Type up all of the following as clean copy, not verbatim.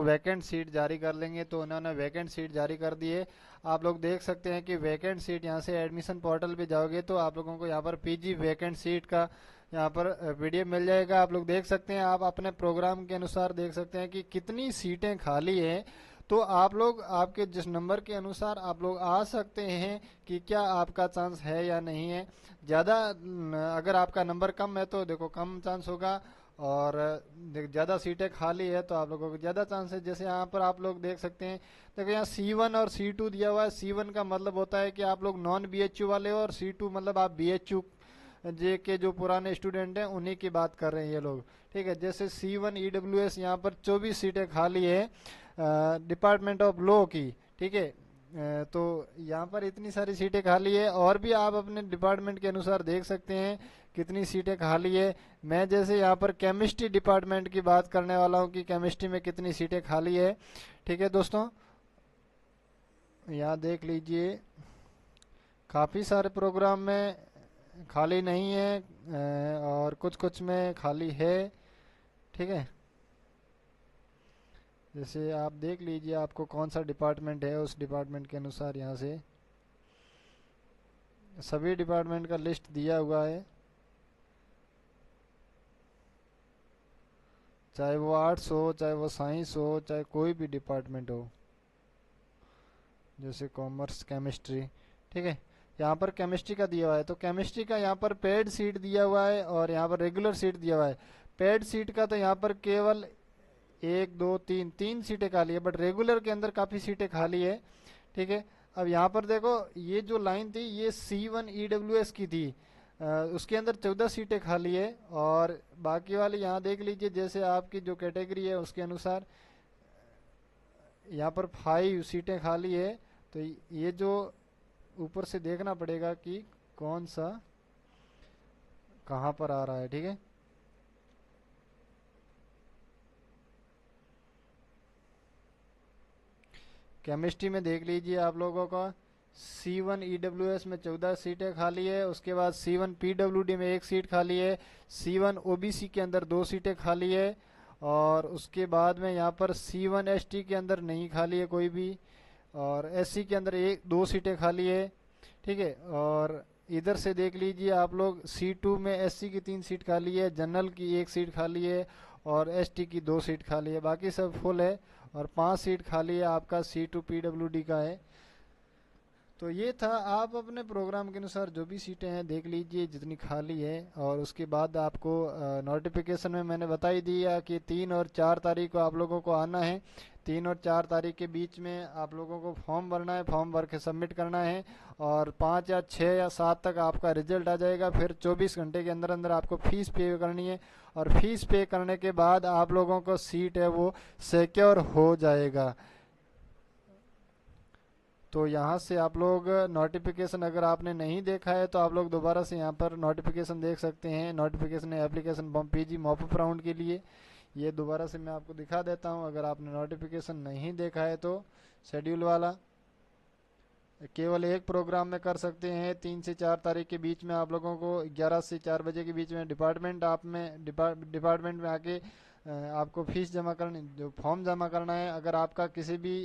Vacant seat जारी कर लेंगे। तो उन्होंने वैकेंट सीट जारी कर दी है। आप लोग देख सकते हैं कि वैकेंट सीट यहाँ से एडमिशन पोर्टल पे जाओगे तो आप लोगों को यहाँ पर पीजी वैकेंट सीट का यहाँ पर पीडीएफ मिल जाएगा। आप लोग देख सकते हैं, आप अपने प्रोग्राम के अनुसार देख सकते हैं कि कितनी सीटें खाली हैं। तो आप लोग आपके जिस नंबर के अनुसार आप लोग आ सकते हैं कि क्या आपका चांस है या नहीं है। ज़्यादा अगर आपका नंबर कम है तो देखो कम चांस होगा, और ज़्यादा सीटें खाली है तो आप लोगों को ज़्यादा चांस है। जैसे यहाँ पर आप लोग देख सकते हैं, देखो यहाँ C1 और C2 दिया हुआ है। C1 का मतलब होता है कि आप लोग नॉन BHU वाले हो, और C2 मतलब आप BHU जे के जो पुराने स्टूडेंट हैं उन्हीं की बात कर रहे हैं ये लोग। ठीक है, जैसे C1 EWS यहाँ पर 24 सीटें खाली है डिपार्टमेंट ऑफ लॉ की। ठीक है, तो यहाँ पर इतनी सारी सीटें खाली है, और भी आप अपने डिपार्टमेंट के अनुसार देख सकते हैं कितनी सीटें खाली है। मैं जैसे यहाँ पर केमिस्ट्री डिपार्टमेंट की बात करने वाला हूँ कि केमिस्ट्री में कितनी सीटें खाली है। ठीक है दोस्तों, यहाँ देख लीजिए काफ़ी सारे प्रोग्राम में खाली नहीं है, और कुछ कुछ में खाली है। ठीक है, जैसे आप देख लीजिए आपको कौन सा डिपार्टमेंट है, उस डिपार्टमेंट के अनुसार यहाँ से सभी डिपार्टमेंट का लिस्ट दिया हुआ है, चाहे वो आर्ट्स हो, चाहे वो साइंस हो, चाहे कोई भी डिपार्टमेंट हो, जैसे कॉमर्स, केमिस्ट्री। ठीक है, यहाँ पर केमिस्ट्री का दिया हुआ है, तो केमिस्ट्री का यहाँ पर पेड सीट दिया हुआ है और यहाँ पर रेगुलर सीट दिया हुआ है। पेड सीट का तो यहाँ पर केवल एक दो तीन तीन सीटें खाली है, बट रेगुलर के अंदर काफ़ी सीटें खाली है। ठीक है, अब यहाँ पर देखो ये जो लाइन थी ये C1 EWS की थी, उसके अंदर 14 सीटें खाली है, और बाकी वाली यहाँ देख लीजिए जैसे आपकी जो कैटेगरी है उसके अनुसार यहाँ पर 5 सीटें खाली है। तो ये जो ऊपर से देखना पड़ेगा कि कौन सा कहाँ पर आ रहा है। ठीक है, केमिस्ट्री में देख लीजिए आप लोगों का C1 EWS में 14 सीटें खाली है, उसके बाद C1 PWD में 1 सीट खाली है, C1 OBC के अंदर 2 सीटें खाली है, और उसके बाद में यहाँ पर C1 ST के अंदर नहीं खाली है कोई भी, और SC के अंदर एक दो सीटें खाली है। ठीक है, और इधर से देख लीजिए आप लोग C2 में SC की 3 सीट खाली है, जनरल की 1 सीट खाली है, और ST की 2 सीट खाली है, बाकी सब फुल है, और 5 सीट खाली है आपका C2 PWD का है। तो ये था, आप अपने प्रोग्राम के अनुसार जो भी सीटें हैं देख लीजिए जितनी खाली है, और उसके बाद आपको नोटिफिकेशन में मैंने बता ही दिया कि 3 और 4 तारीख को आप लोगों को आना है। 3 और 4 तारीख के बीच में आप लोगों को फॉर्म भरना है, फॉर्म भर के सबमिट करना है, और 5 या 6 या 7 तक आपका रिजल्ट आ जाएगा। फिर 24 घंटे के अंदर अंदर आपको फीस पे करनी है, और फीस पे करने के बाद आप लोगों को सीट है वो सिक्योर हो जाएगा। तो यहाँ से आप लोग नोटिफिकेशन अगर आपने नहीं देखा है तो आप लोग दोबारा से यहाँ पर नोटिफिकेशन देख सकते हैं। नोटिफिकेशन है application form PG mop up round के लिए, ये दोबारा से मैं आपको दिखा देता हूँ। अगर आपने नोटिफिकेशन नहीं देखा है तो शेड्यूल वाला केवल एक प्रोग्राम में कर सकते हैं। 3 से 4 तारीख के बीच में आप लोगों को 11 से 4 बजे के बीच में डिपार्टमेंट में आके आपको फीस जमा करनी, जो फॉर्म जमा करना है। अगर आपका किसी भी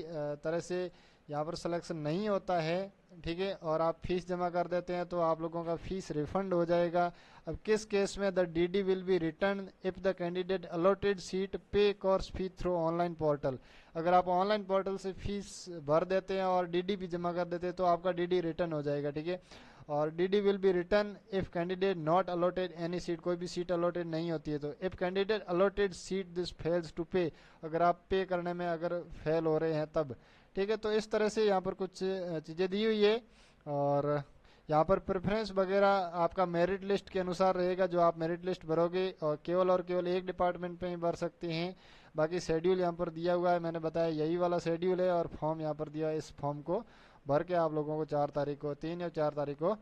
तरह से यहाँ पर सिलेक्शन नहीं होता है, ठीक है, और आप फीस जमा कर देते हैं तो आप लोगों का फीस रिफंड हो जाएगा। अब किस केस में the DD will be return if the candidate allotted seat pay course fee through online portal. अगर आप ऑनलाइन पोर्टल से फीस भर देते हैं और डीडी भी जमा कर देते हैं तो आपका डीडी रिटर्न हो जाएगा। ठीक है, और DD will be return if candidate not allotted any seat, कोई भी सीट अलॉटेड नहीं होती है तो। If candidate allotted seat this fails to pay, अगर आप पे करने में अगर फेल हो रहे हैं तब। ठीक है, तो इस तरह से यहाँ पर कुछ चीज़ें दी हुई है, और यहाँ पर प्रेफरेंस वगैरह आपका मेरिट लिस्ट के अनुसार रहेगा। जो आप मेरिट लिस्ट भरोगे और केवल एक डिपार्टमेंट पे ही भर सकते हैं। बाकी शेड्यूल यहाँ पर दिया हुआ है, मैंने बताया यही वाला शेड्यूल है, और फॉर्म यहाँ पर दिया है। इस फॉर्म को भर के आप लोगों को 4 तारीख को, 3 या 4 तारीख को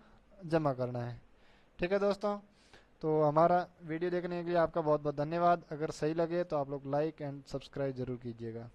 जमा करना है। ठीक है दोस्तों, तो हमारा वीडियो देखने के लिए आपका बहुत बहुत धन्यवाद। अगर सही लगे तो आप लोग लाइक एंड सब्सक्राइब जरूर कीजिएगा।